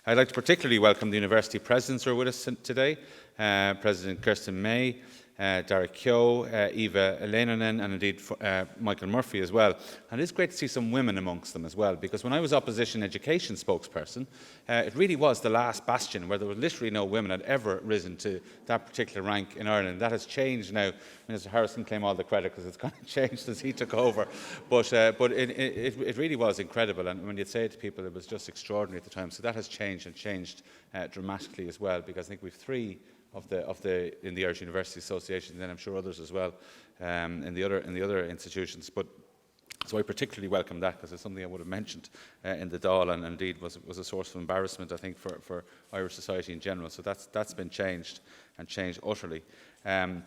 I'd like to particularly welcome the university presidents who are with us today, President Kirsten May, Derek Keogh, Eva Leinonen, and indeed Michael Murphy as well. And it's great to see some women amongst them as well, because when I was opposition education spokesperson, it really was the last bastion where there was literally no women had ever risen to that particular rank in Ireland. That has changed now. Minister Harrison claimed all the credit because it's kind of changed since he took over. But it really was incredible, and when you'd say it to people, it was just extraordinary at the time. So that has changed, and changed dramatically as well, because I think we've three in the Irish University Association, and then I'm sure others as well in the other institutions. But so I particularly welcome that, because it's something I would have mentioned in the Dáil, and indeed was a source of embarrassment, I think, for Irish society in general. So that's been changed, and changed utterly. But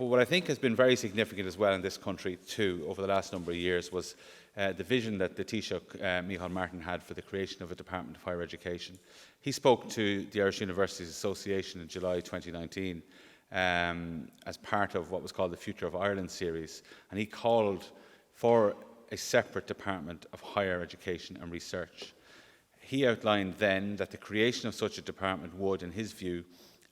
what I think has been very significant as well in this country too over the last number of years was the vision that the Taoiseach Micheál Martin had for the creation of a Department of Higher Education. He spoke to the Irish Universities Association in July 2019 as part of what was called the Future of Ireland series, and he called for a separate Department of Higher Education and Research. He outlined then that the creation of such a department would, in his view,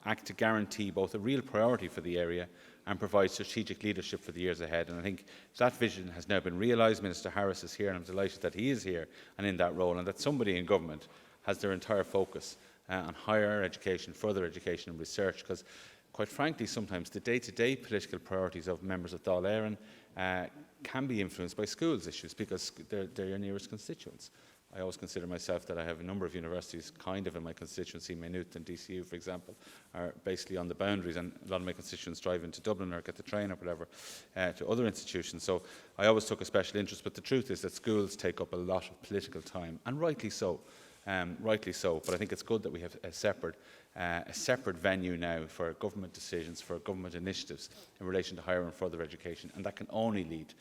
act to guarantee both a real priority for the area and provide strategic leadership for the years ahead. And I think that vision has now been realised. Minister Harris is here, and I'm delighted that he is here and in that role, and that somebody in government has their entire focus on higher education, further education and research, because quite frankly sometimes the day-to-day political priorities of members of Dáil Éireann can be influenced by schools issues, because they're your nearest constituents. I always consider myself that I have a number of universities kind of in my constituency. Maynooth and DCU, for example, are basically on the boundaries, and a lot of my constituents drive into Dublin or get the train or whatever to other institutions. So I always took a special interest, but the truth is that schools take up a lot of political time, and rightly so. But I think it's good that we have a separate venue now for government decisions, for government initiatives in relation to higher and further education, and that can only lead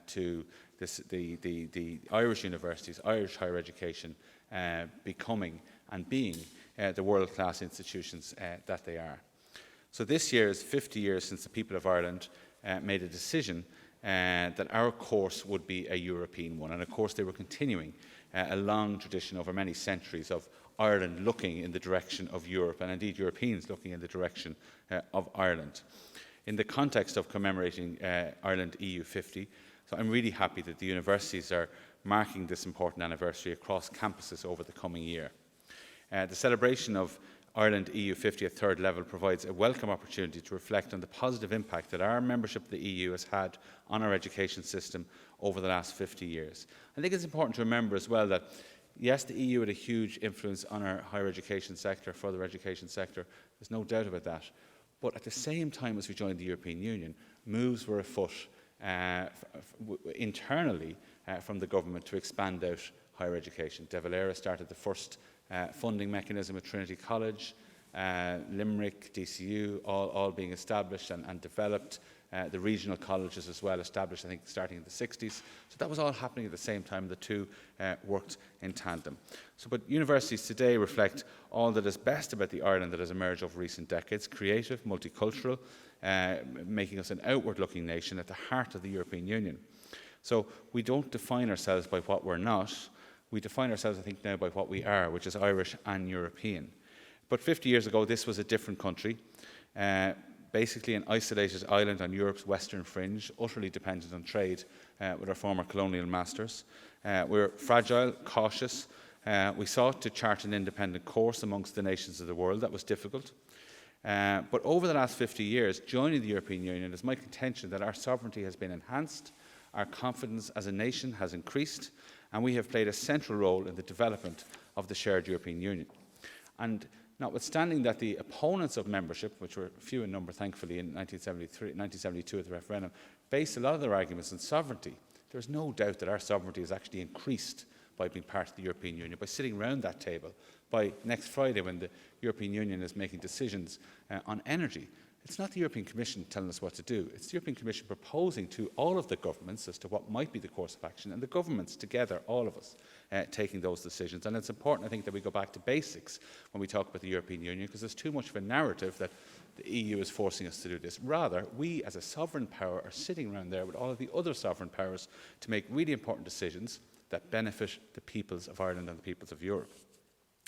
to the Irish universities, Irish higher education becoming and being the world-class institutions that they are. So this year is 50 years since the people of Ireland made a decision that our course would be a European one, and of course they were continuing a long tradition over many centuries of Ireland looking in the direction of Europe, and indeed Europeans looking in the direction of Ireland. In the context of commemorating Ireland EU 50, so I'm really happy that the universities are marking this important anniversary across campuses over the coming year. The celebration of Ireland EU 50 at third level provides a welcome opportunity to reflect on the positive impact that our membership of the EU has had on our education system over the last 50 years. I think it's important to remember as well that, yes, the EU had a huge influence on our higher education sector, further education sector. There's no doubt about that. But at the same time as we joined the European Union, moves were afoot internally from the government to expand out higher education. De Valera started the first funding mechanism at Trinity College, Limerick, DCU, all being established and developed. The regional colleges as well established, I think, starting in the 60s. So that was all happening at the same time. The two worked in tandem. But universities today reflect all that is best about the Ireland that has emerged over recent decades: creative, multicultural, making us an outward-looking nation at the heart of the European Union. So we don't define ourselves by what we're not. We define ourselves, I think, now by what we are, which is Irish and European. But 50 years ago, this was a different country. Basically an isolated island on Europe's western fringe, utterly dependent on trade with our former colonial masters. We were fragile, cautious. We sought to chart an independent course amongst the nations of the world. That was difficult. But over the last 50 years, joining the European Union, it's my contention that our sovereignty has been enhanced, our confidence as a nation has increased, and we have played a central role in the development of the shared European Union. And notwithstanding that the opponents of membership, which were few in number, thankfully, in 1972 at the referendum, based a lot of their arguments on sovereignty, there's no doubt that our sovereignty has actually increased by being part of the European Union, by sitting around that table, by next Friday when the European Union is making decisions on energy. It's not the European Commission telling us what to do. It's the European Commission proposing to all of the governments as to what might be the course of action, and the governments together, all of us, taking those decisions. And it's important, I think, that we go back to basics when we talk about the European Union, because there's too much of a narrative that the EU is forcing us to do this. Rather, we as a sovereign power are sitting around there with all of the other sovereign powers to make really important decisions that benefit the peoples of Ireland and the peoples of Europe.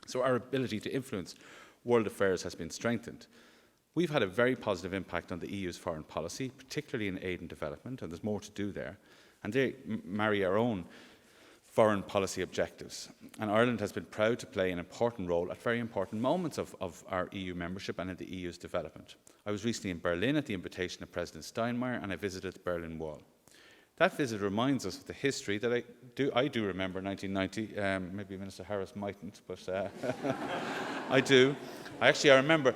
So our ability to influence world affairs has been strengthened. We've had a very positive impact on the EU's foreign policy, particularly in aid and development, and there's more to do there. And they marry our own foreign policy objectives. And Ireland has been proud to play an important role at very important moments of our EU membership and in the EU's development. I was recently in Berlin at the invitation of President Steinmeier, and I visited the Berlin Wall. That visit reminds us of the history that I do remember 1990. Maybe Minister Harris mightn't, but I do. I remember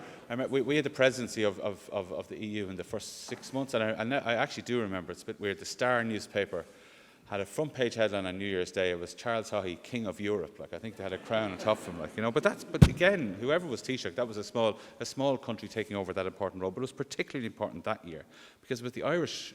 we had the presidency of the EU in the first 6 months, and I actually do remember. It's a bit weird. The Star newspaper had a front page headline on New Year's Day. It was Charles Haughey, King of Europe. Like, I think they had a crown on top of him, But again, whoever was Taoiseach, that was a small country taking over that important role. But it was particularly important that year because with the Irish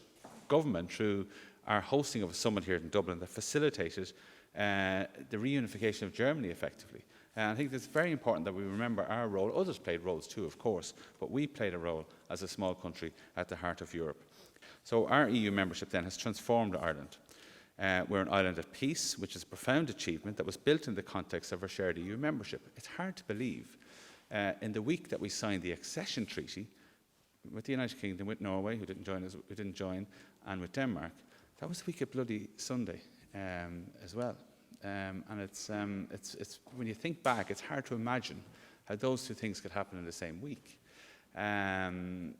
government, through our hosting of a summit here in Dublin, that facilitated the reunification of Germany effectively. And I think it's very important that we remember our role. Others played roles too, of course, but we played a role as a small country at the heart of Europe. So our EU membership then has transformed Ireland. We're an island of peace, which is a profound achievement that was built in the context of our shared EU membership. It's hard to believe. In the week that we signed the accession treaty with the United Kingdom, with Norway, who didn't join, and with Denmark, that was the week of Bloody Sunday as well. And it's when you think back, it's hard to imagine how those two things could happen in the same week. And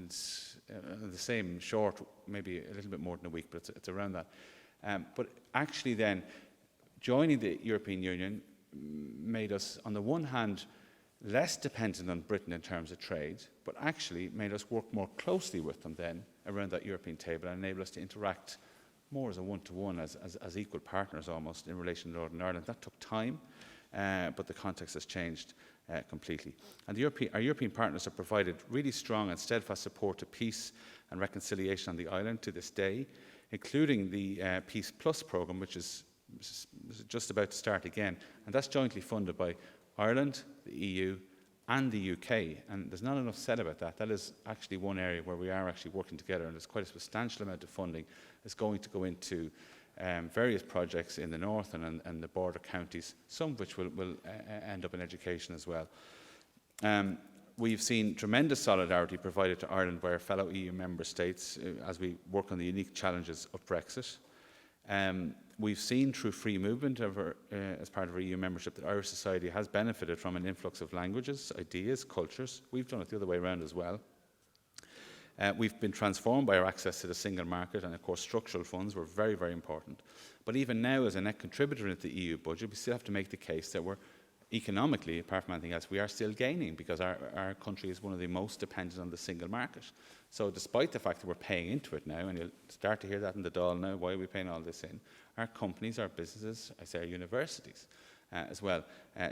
the same short, maybe a little bit more than a week, but it's around that. But actually then, joining the European Union made us, on the one hand, less dependent on Britain in terms of trade, but actually made us work more closely with them then around that European table and enable us to interact more as a one-to-one, as equal partners almost in relation to Northern Ireland. That took time, but the context has changed completely. And our European partners have provided really strong and steadfast support to peace and reconciliation on the island to this day, including the Peace Plus programme, which is just about to start again. And that's jointly funded by Ireland, the EU, and the UK. And there's not enough said about that. That is actually one area where we are actually working together, and there's quite a substantial amount of funding that's going to go into various projects in the north and the border counties, some of which will end up in education as well. We've seen tremendous solidarity provided to Ireland by our fellow EU member states as we work on the unique challenges of Brexit. We've seen through free movement as part of our EU membership that Irish society has benefited from an influx of languages, ideas, cultures. We've done it the other way around as well. We've been transformed by our access to the single market, and of course structural funds were very, very important. But even now, as a net contributor into the EU budget, we still have to make the case that we're economically, apart from anything else, we are still gaining because our country is one of the most dependent on the single market. So despite the fact that we're paying into it now, and you'll start to hear that in the Dáil now, why are we paying all this in? Our companies, our businesses, I say our universities as well,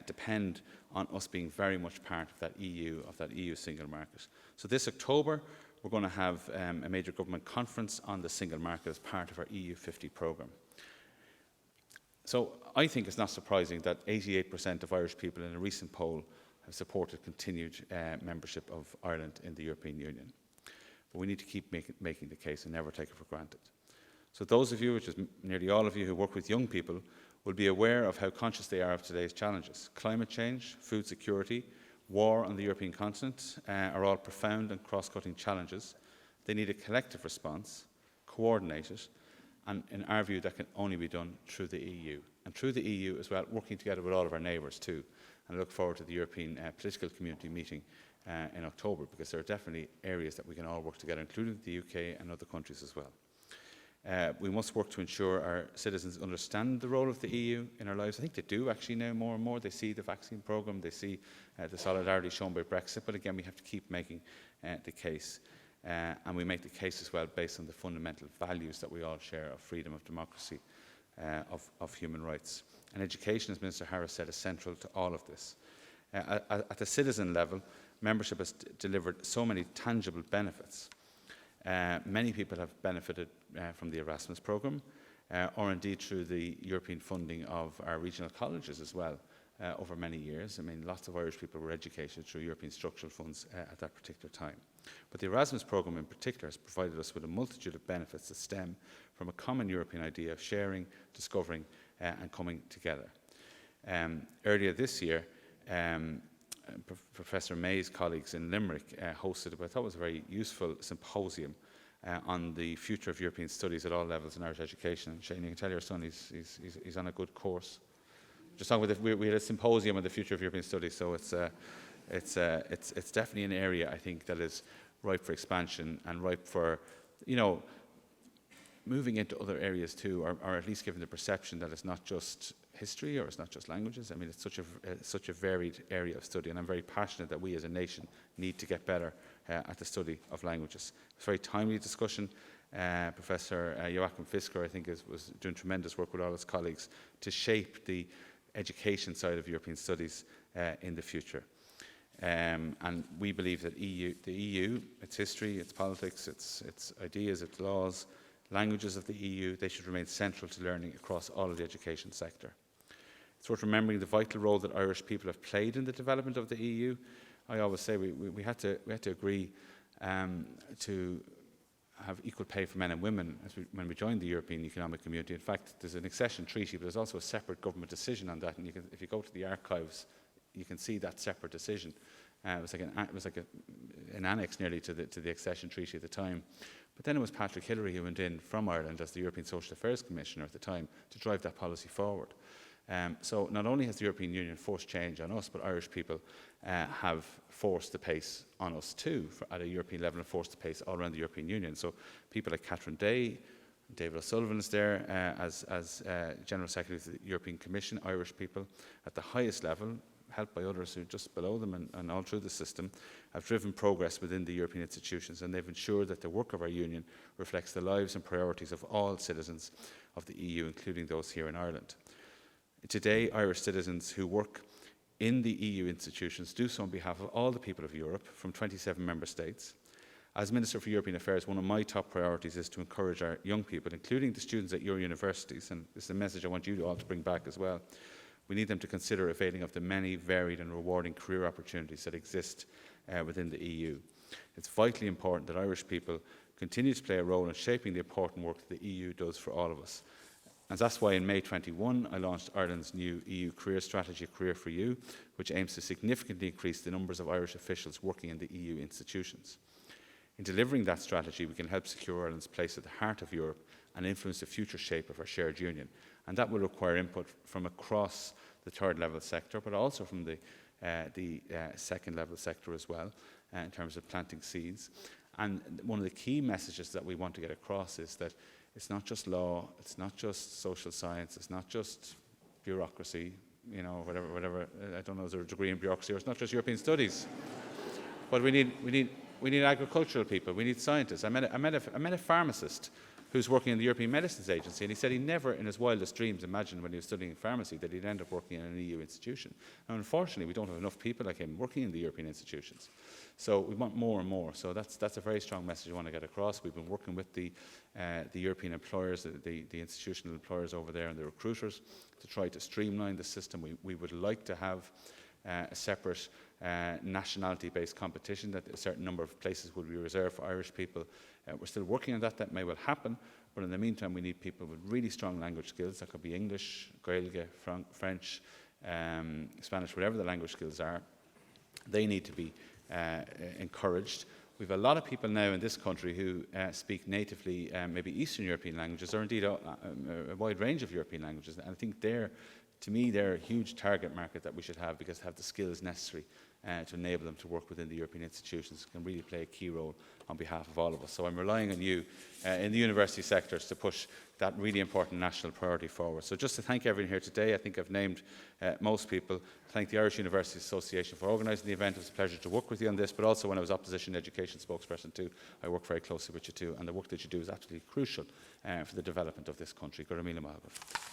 depend on us being very much part of that EU single market. So this October, we're going to have a major government conference on the single market as part of our EU 50 programme. So I think it's not surprising that 88% of Irish people in a recent poll have supported continued membership of Ireland in the European Union. But we need to keep making the case and never take it for granted. So those of you, which is nearly all of you who work with young people, will be aware of how conscious they are of today's challenges. Climate change, food security, war on the European continent are all profound and cross-cutting challenges. They need a collective response, coordinated, and in our view, that can only be done through the EU. And through the EU as well, working together with all of our neighbours too. And I look forward to the European Political Community meeting in October, because there are definitely areas that we can all work together, including the UK and other countries as well. We must work to ensure our citizens understand the role of the EU in our lives. I think they do actually now more and more. They see the vaccine programme, they see the solidarity shown by Brexit, but again, we have to keep making the case. And we make the case as well based on the fundamental values that we all share of freedom, of democracy, of human rights. And education, as Minister Harris said, is central to all of this. At the citizen level, membership has delivered so many tangible benefits. Many people have benefited from the Erasmus programme, or indeed through the European funding of our regional colleges as well. over many years. I mean, lots of Irish people were educated through European structural funds at that particular time. But the Erasmus programme in particular has provided us with a multitude of benefits that stem from a common European idea of sharing, discovering and coming together. Earlier this year, Professor May's colleagues in Limerick hosted what I thought was a very useful symposium on the future of European studies at all levels in Irish education. And Shane, you can tell your son he's on a good course. Just talking with we had a symposium on the future of European studies, so it's definitely an area I think that is ripe for expansion and ripe for, you know, moving into other areas too, or at least giving the perception that it's not just history or it's not just languages. I mean, it's such a varied area of study, and I'm very passionate that we as a nation need to get better at the study of languages. It's a very timely discussion. Professor Joachim Fisker, I think, was doing tremendous work with all his colleagues to shape the education side of European studies in the future. And we believe that the EU, its history, its politics, its ideas, its laws, languages of the EU, they should remain central to learning across all of the education sector. It's worth remembering the vital role that Irish people have played in the development of the EU. I always say we had to agree to have equal pay for men and women when we joined the European Economic Community. In fact, there's an accession treaty, but there's also a separate government decision on that. And if you go to the archives, you can see that separate decision. It was like an annex nearly to the accession treaty at the time. But then it was Patrick Hillery who went in from Ireland as the European Social Affairs Commissioner at the time to drive that policy forward. So not only has the European Union forced change on us, but Irish people have forced the pace on us too at a European level, and forced the pace all around the European Union. So people like Catherine Day, David O'Sullivan is there as General Secretary of the European Commission, Irish people at the highest level, helped by others who are just below them and all through the system, have driven progress within the European institutions, and they've ensured that the work of our union reflects the lives and priorities of all citizens of the EU, including those here in Ireland. Today, Irish citizens who work in the EU institutions do so on behalf of all the people of Europe from 27 member states. As Minister for European Affairs, one of my top priorities is to encourage our young people, including the students at your universities, and this is a message I want you all to bring back as well. We need them to consider availing of the many varied and rewarding career opportunities that exist within the EU. It's vitally important that Irish people continue to play a role in shaping the important work that the EU does for all of us. And that's why in May 21, I launched Ireland's new EU career strategy, Career for You, which aims to significantly increase the numbers of Irish officials working in the EU institutions. In delivering that strategy, we can help secure Ireland's place at the heart of Europe and influence the future shape of our shared union. And that will require input from across the third level sector, but also from the second level sector as well, in terms of planting seeds. And one of the key messages that we want to get across is that it's not just law, it's not just social science, it's not just bureaucracy, you know, whatever. I don't know, is there a degree in bureaucracy, or it's not just European studies. But we need agricultural people, we need scientists. I met a pharmacist who's working in the European Medicines Agency, and he said he never in his wildest dreams imagined when he was studying pharmacy that he'd end up working in an EU institution. And unfortunately, we don't have enough people like him working in the European institutions. So we want more and more. So that's a very strong message I want to get across. We've been working with the European employers, the institutional employers over there and the recruiters to try to streamline the system. We would like to have a separate nationality-based competition, that a certain number of places would be reserved for Irish people. We're still working on that. That may well happen, but in the meantime we need people with really strong language skills. That could be English, Gaeilge, French, Spanish, whatever the language skills are. They need to be encouraged. We have a lot of people now in this country who speak natively maybe Eastern European languages, or indeed a wide range of European languages, and I think to me, they're a huge target market that we should have, because they have the skills necessary to enable them to work within the European institutions, can really play a key role on behalf of all of us. So I'm relying on you in the university sectors to push that really important national priority forward. So just to thank everyone here today, I think I've named most people. Thank the Irish University Association for organising the event. It was a pleasure to work with you on this, but also when I was opposition education spokesperson too, I worked very closely with you too, and the work that you do is absolutely crucial for the development of this country. Go raibh míle maith.